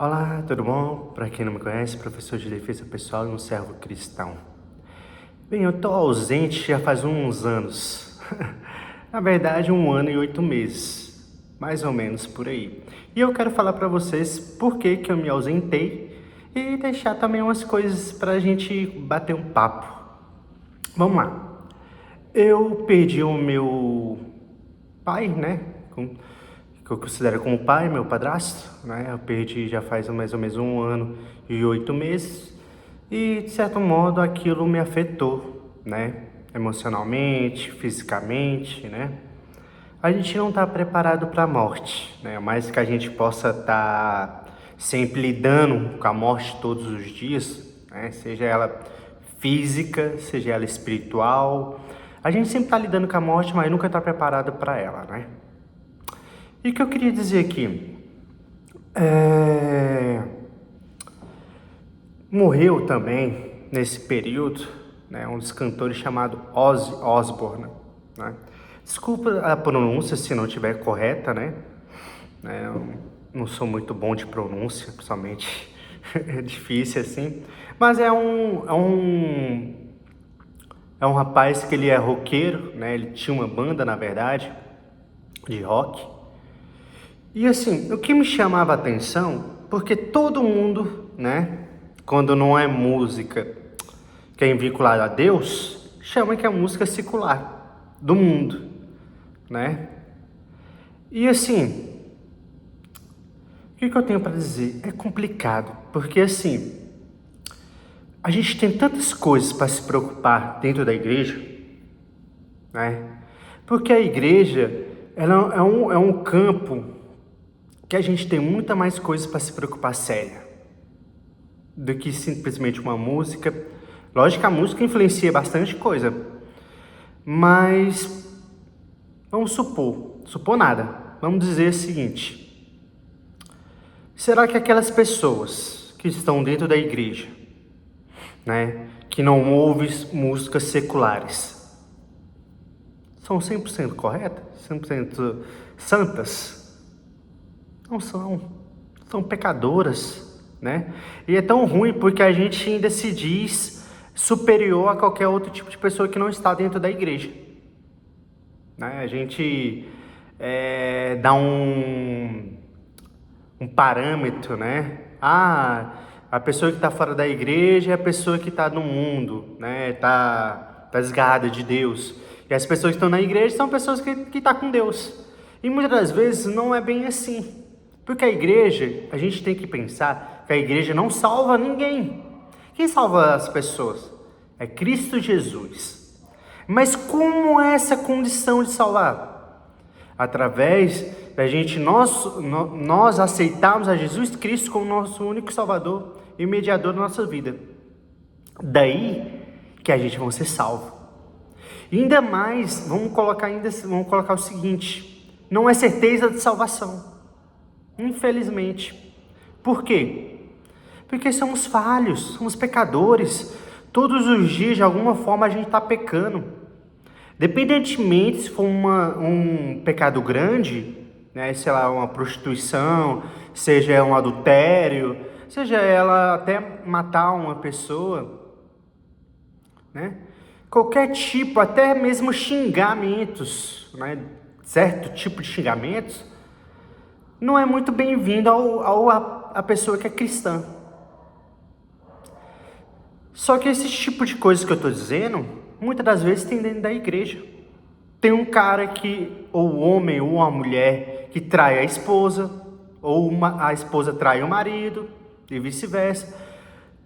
Olá, tudo bom? Para quem não me conhece, professor de defesa pessoal e um servo cristão. Bem, eu tô ausente já faz uns anos. Na verdade, 1 ano e 8 meses, mais ou menos por aí. E eu quero falar para vocês por que eu me ausentei e deixar também umas coisas para a gente bater um papo. Vamos lá. Eu perdi o meu pai, né? Que eu considero como pai, meu padrasto, né? Eu perdi já faz mais ou menos 1 ano e 8 meses. E, de certo modo, aquilo me afetou, né? Emocionalmente, fisicamente, né? A gente não está preparado para a morte, né? Mais que a gente possa estar sempre lidando com a morte todos os dias, né? Seja ela física, seja ela espiritual. A gente sempre está lidando com a morte, mas nunca está preparado para ela, né? E o que eu queria dizer aqui? Morreu também, nesse período, né, um dos cantores chamado Ozzy Osbourne, né? Desculpa a pronúncia se não estiver correta, né? Eu não sou muito bom de pronúncia, principalmente é difícil assim. Mas é um rapaz que ele é roqueiro, né? Ele tinha uma banda, na verdade, de rock. E assim, o que me chamava a atenção, porque todo mundo, né, quando não é música que é vinculada a Deus, chama que é música secular, do mundo, né? E assim, o que eu tenho para dizer? É complicado, porque assim, a gente tem tantas coisas para se preocupar dentro da igreja, né? Porque a igreja, ela é um campo que a gente tem muita mais coisas para se preocupar séria do que simplesmente uma música. Lógico que a música influencia bastante coisa, mas vamos supor nada. Vamos dizer o seguinte: será que aquelas pessoas que estão dentro da igreja, né, que não ouvem músicas seculares, são 100% corretas? 100% santas? Não são. São pecadoras, né? E é tão ruim porque a gente ainda se diz superior a qualquer outro tipo de pessoa que não está dentro da igreja, né? A gente dá um parâmetro, né? A pessoa que está fora da igreja é a pessoa que está no mundo, né? Tá desgarrada de Deus. E as pessoas que estão na igreja são pessoas que estão com Deus. E muitas das vezes não é bem assim. Porque a igreja, a gente tem que pensar que a igreja não salva ninguém. Quem salva as pessoas? É Cristo Jesus. Mas como é essa condição de salvar? Através da gente, nós aceitarmos a Jesus Cristo como nosso único Salvador e mediador da nossa vida. Daí que a gente vai ser salvo. E ainda mais, vamos colocar o seguinte: não é certeza de salvação. Infelizmente. Por quê? Porque somos falhos, somos pecadores. Todos os dias, de alguma forma, a gente está pecando. Dependentemente se for um pecado grande, né, sei lá, uma prostituição, seja um adultério, seja ela até matar uma pessoa, né? Qualquer tipo, até mesmo xingamentos, né? Certo tipo de xingamentos, não é muito bem-vindo a pessoa que é cristã. Só que esse tipo de coisa que eu estou dizendo, muitas das vezes tem dentro da igreja. Tem um cara que, ou o homem ou a mulher, que trai a esposa, ou a esposa trai o marido, e vice-versa.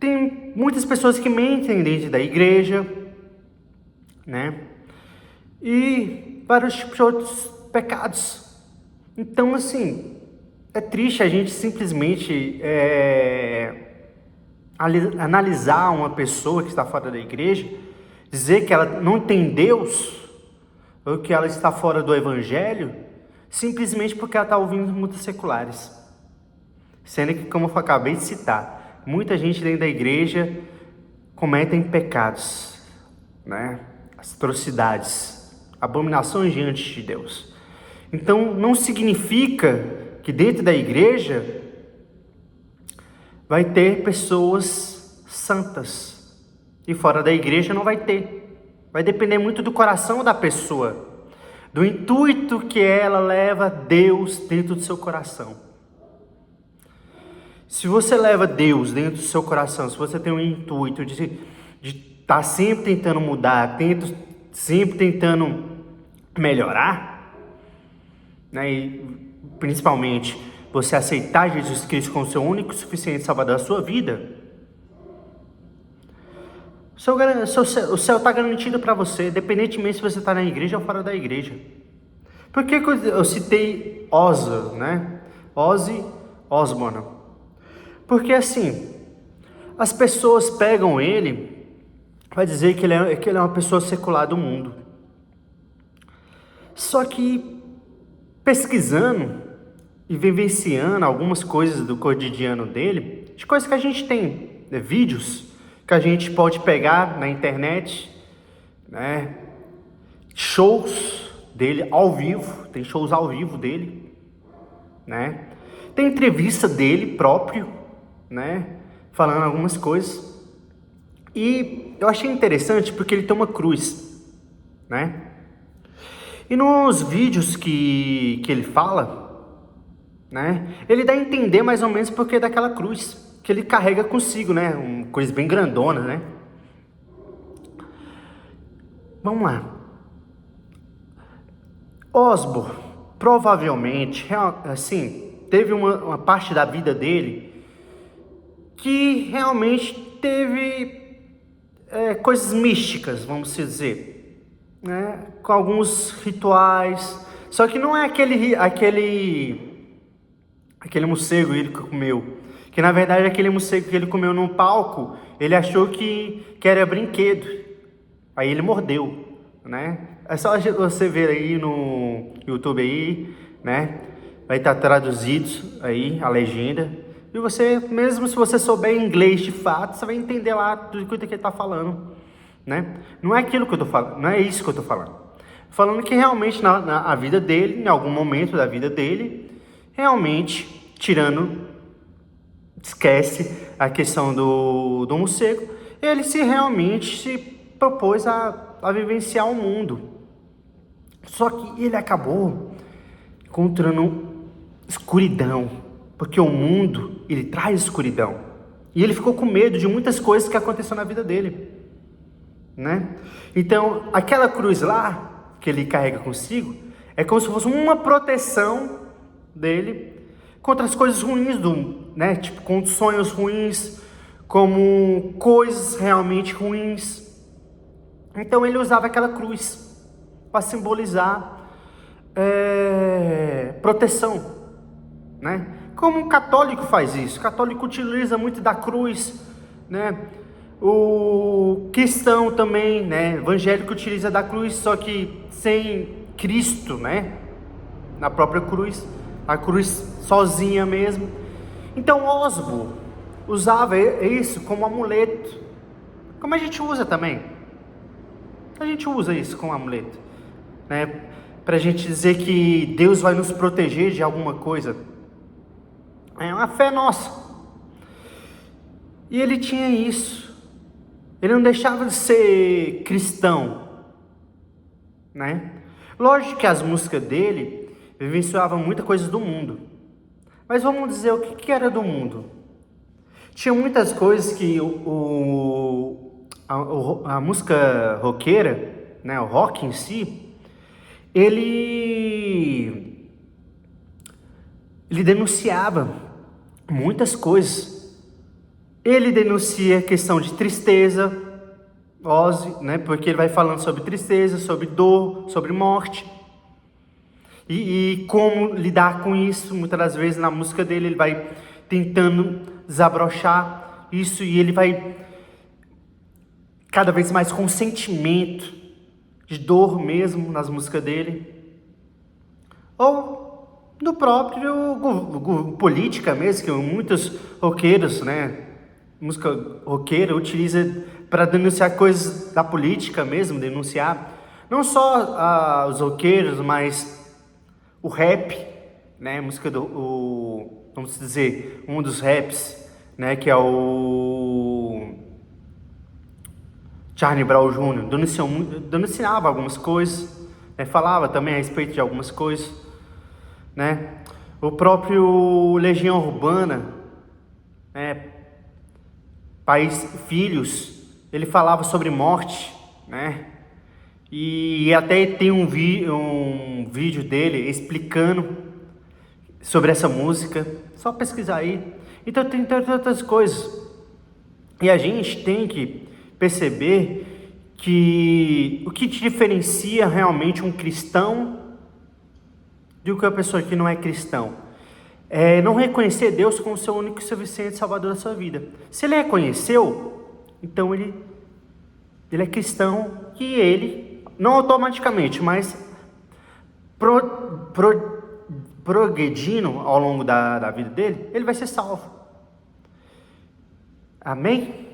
Tem muitas pessoas que mentem dentro da igreja, né? E vários tipos de outros pecados. Então, assim, é triste a gente simplesmente analisar uma pessoa que está fora da igreja, dizer que ela não tem Deus, ou que ela está fora do evangelho, simplesmente porque ela está ouvindo músicas seculares. Sendo que, como eu acabei de citar, muita gente dentro da igreja cometem pecados, né? Atrocidades, abominações diante de Deus. Então, não significa que dentro da igreja vai ter pessoas santas. E fora da igreja não vai ter. Vai depender muito do coração da pessoa, do intuito que ela leva Deus dentro do seu coração. Se você leva Deus dentro do seu coração, se você tem um intuito de estar sempre tentando mudar, sempre tentando melhorar, né, e principalmente você aceitar Jesus Cristo como seu único e suficiente Salvador da sua vida, o céu está garantido para você, independentemente se você está na igreja ou fora da igreja. Por que eu citei Ozzy, né? Ozzy Osbourne? Porque assim, as pessoas pegam ele para dizer que ele é uma pessoa secular do mundo. Só que pesquisando e vivenciando algumas coisas do cotidiano dele, de coisas que a gente tem, né, vídeos que a gente pode pegar na internet, né, shows dele ao vivo, tem shows ao vivo dele, né, tem entrevista dele próprio, né, falando algumas coisas, e eu achei interessante porque ele tem uma cruz, né, e nos vídeos que ele fala, né, ele dá a entender mais ou menos porque daquela cruz que ele carrega consigo, né? Uma coisa bem grandona, né? Vamos lá. Osbourne, provavelmente, assim, teve uma parte da vida dele que realmente teve coisas místicas, vamos dizer, né? Com alguns rituais. Só que não é aquele morcego ele que comeu. Que na verdade aquele morcego que ele comeu num palco, ele achou que era brinquedo. Aí ele mordeu, né? É só você ver aí no YouTube aí, né? Vai estar traduzido aí a legenda. E você, mesmo se você souber inglês de fato, você vai entender lá tudo que ele está falando, né? Não é aquilo que eu tô falando, não é isso que eu tô falando. Falando que realmente na vida dele, em algum momento da vida dele, realmente, esquece a questão do morcego, ele realmente se propôs a vivenciar o mundo. Só que ele acabou encontrando escuridão, porque o mundo, ele traz escuridão. E ele ficou com medo de muitas coisas que aconteceram na vida dele, né? Então, aquela cruz lá, que ele carrega consigo, é como se fosse uma proteção dele contra as coisas ruins né? Tipo, com sonhos ruins, como coisas realmente ruins. Então ele usava aquela cruz para simbolizar proteção, né? Como um católico faz isso. O católico utiliza muito da cruz, né? O cristão também, né? Evangélico utiliza da cruz, só que sem Cristo, né? Na própria cruz. A cruz sozinha mesmo. Então Osbourne usava isso como amuleto, como a gente usa também. A gente usa isso como amuleto, né? Para a gente dizer que Deus vai nos proteger de alguma coisa. É uma fé nossa. E ele tinha isso. Ele não deixava de ser cristão, né? Lógico que as músicas dele vivenciavam muita coisa do mundo. Mas vamos dizer o que era do mundo. Tinha muitas coisas que a música roqueira, né, o rock em si, ele denunciava muitas coisas. Ele denuncia a questão de tristeza, Ozzy, né, porque ele vai falando sobre tristeza, sobre dor, sobre morte. E como lidar com isso. Muitas das vezes na música dele ele vai tentando desabrochar isso, e ele vai cada vez mais com sentimento de dor mesmo nas músicas dele, ou do próprio política mesmo, que muitos roqueiros, né, música roqueira utiliza para denunciar coisas da política mesmo, denunciar não só os roqueiros, mas o rap, né, música vamos dizer, um dos raps, né, que é o Charlie Brown Jr., denunciava algumas coisas, né, falava também a respeito de algumas coisas, né? O próprio Legião Urbana, né, Filhos, ele falava sobre morte, né? E até tem um vídeo dele explicando sobre essa música, só pesquisar aí. Então tem tantas coisas. E a gente tem que perceber que o que te diferencia realmente um cristão de uma pessoa que não é cristão é não reconhecer Deus como seu único e suficiente Salvador da sua vida. Se ele reconheceu, então ele é cristão, e ele, não automaticamente, mas progredindo ao longo da vida dele, ele vai ser salvo. Amém?